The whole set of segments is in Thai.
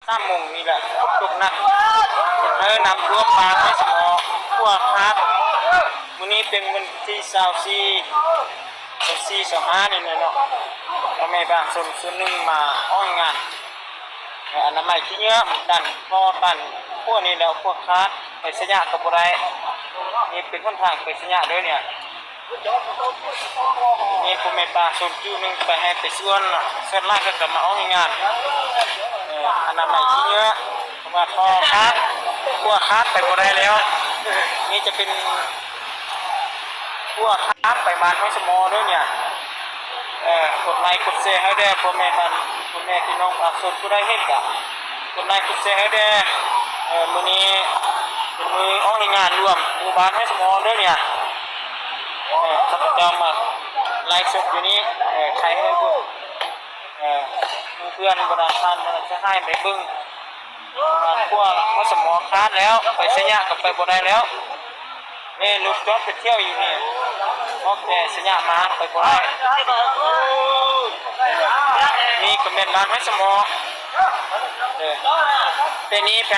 3 โมงนี่แหละตกหนักนำตัวปลาไม่สมอพวกครับมื้อนี้เป็นวันที่24 25นี่เนาะพ่อแม่บ้านส่วนหนึ่งมาอ้อยงานอนามัยที่เยอะดันพอดันพวกนี้แล้วพวกคัดไปสัญญากับบ่ได้นี่เป็นคนทางไปสัญญาเด้อเนี่ยนี่พ่อแม่บ้านส่วนจุนึงไปให้ไปส่วนล่างก็กลับมาอ้อยงานอนามัยที่เยอะว่าพอคัดพวกคัดไปบ่ได้แล้วนี่จะเป็นพวกคัดไปบ้านไม่สมอเด้อเนี่ยกดไลค์กดแชร์ให้ได้พ่อแม่ท่านพ่อแม่พี่น้องส่วนผู้ได้เห็นกะกดไลค์กดแชร์ให้ได้มื้อนี้เป็นมืออ้อยงานรวมหมู่บ้านไม่สมอเด้อเนี่ยข้าพเจ้ามาไลฟ์สดอยู่นี้ใครให้เบิ่งเพื่อนบรรดาท่านจะให้ไปเบิ่งพวกไม่สมอคาดแล้วไปสัญญากับไปบ่ได้แล้วนี่ลูกจอดไปเที่ยวอยู่นี่เพราะแต่สัญญามาไปบ่ได้นี่ก็เป็นบ้านไม่สมอแต่นี้ไป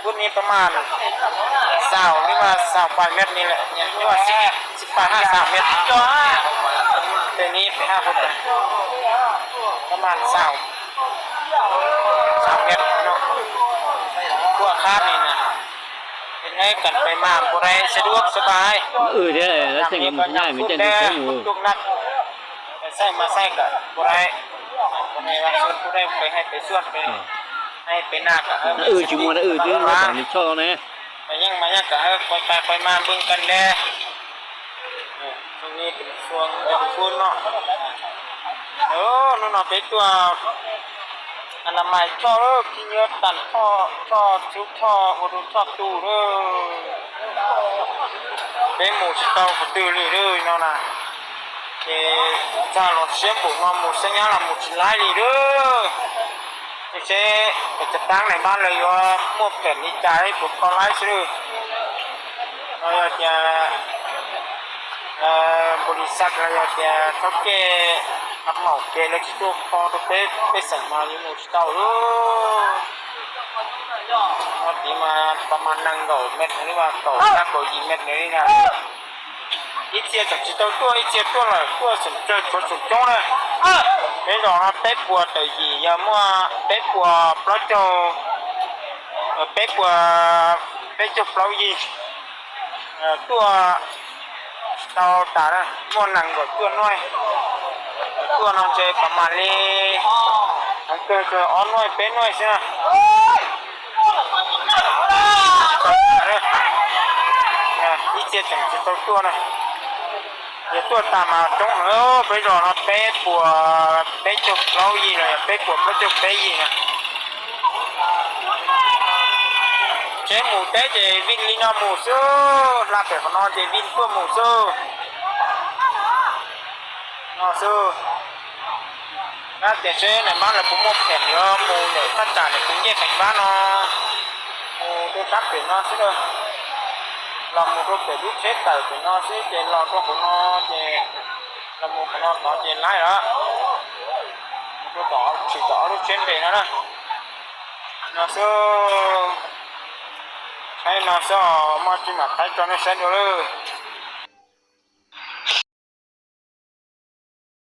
รุ่นนี้ประมาณ20หรือว่า28 เมตรนี่แหละเนี่ยนี่ว่า18 53 เมตรแต่นี้ไปพุ่นประมาณ3 เมตรเนาะพวกคาดนี่นะเป็นไงกันไปมาบ่ได้สะดวกสบายเด้อแล้วสิ่งมันง่ายมันจะได้อยู่ทุกนักใส่มาใส่ก็บ่ได้บ่ได้ว่าส่วนผู้ใดไปให้ไปส่วนไปให้ไปหน้าก็จิมัวนะจื้อว่าตอนนี้ชอบนะมายังก็ไปมาเบิ่งกันแลตรงนี้เป็นช่วงฝุ่นเนาะนู่นเป็นตัวอนามัยช่อขี้เหงื่อตันช่อชุบช่ออุดมช่อตู้เป็นหมูสเตาก็ตื้อเลยเนาะนะถ้าเราเสียบุกมาหมูสัญญาละหมูชิ้นไล่เลยเจ๊จะตั้งในบ้านเลยว่าพวกแผ่นนิจายผมก็ไล่ซื้อเราจะบริษัทเราจะเขาแก่รับเหมาแก่แล้วที่ตัวพอตัวไปสั่งมาอยู่หมู่เก่าเลยที่มาประมาณนั่งเก่าเม็ดหรือว่าเก่านักเก่ายิงเม็ดนี้นะอีเจียจากจิตตัวอีเจียตัวเลยตัวสนใจคนสนใจเลยเป็นดอกนะเป็ดบัวแต่ยี่ยามัวเป็ดบัวปลาโจเป็ดบัวเป็ดโจปลายี่ตัวเต่าตานะม้วนหนังกว่าตัวน้อยตัวน้องเจประมาณนี้มันเกิดอ้อนน้อยเป็นน้อยใช่ไหมอีเจียจังจะตัวนะเดี๋ยวตัวตามมาตรงไปรอนะเป็ดปัวเป็ดจุกเรายีเลยเป็ดปัวเป็ดจุกเป็ดยีนะเจ้าหมูเป็ดเจวินลีนาหมูซื้อลาเป็ดของน้องเจวินตัวหมูซื้อน้องซื้อน่าจะเช่นในบ้านเราผมมองเห็นเยอะหมูเนี่ยถ้าจ่ายเนี่ยผมแยกกันบ้านเนาะหมูตัวตักเป็นน้องซื้อเราหมูตัวเป็ดลูกเช็ดไก่เป็นน้องซื้อเจเราตัวของน้องเจเราหมูของน้องต่อเจนไล่แล้วตัวต่อchỉต่อลูกเช็ดเป็นนะน้องซื้อใช้น้องซื้อมาจิ้มมาใช้จนไม่เสร็จเลย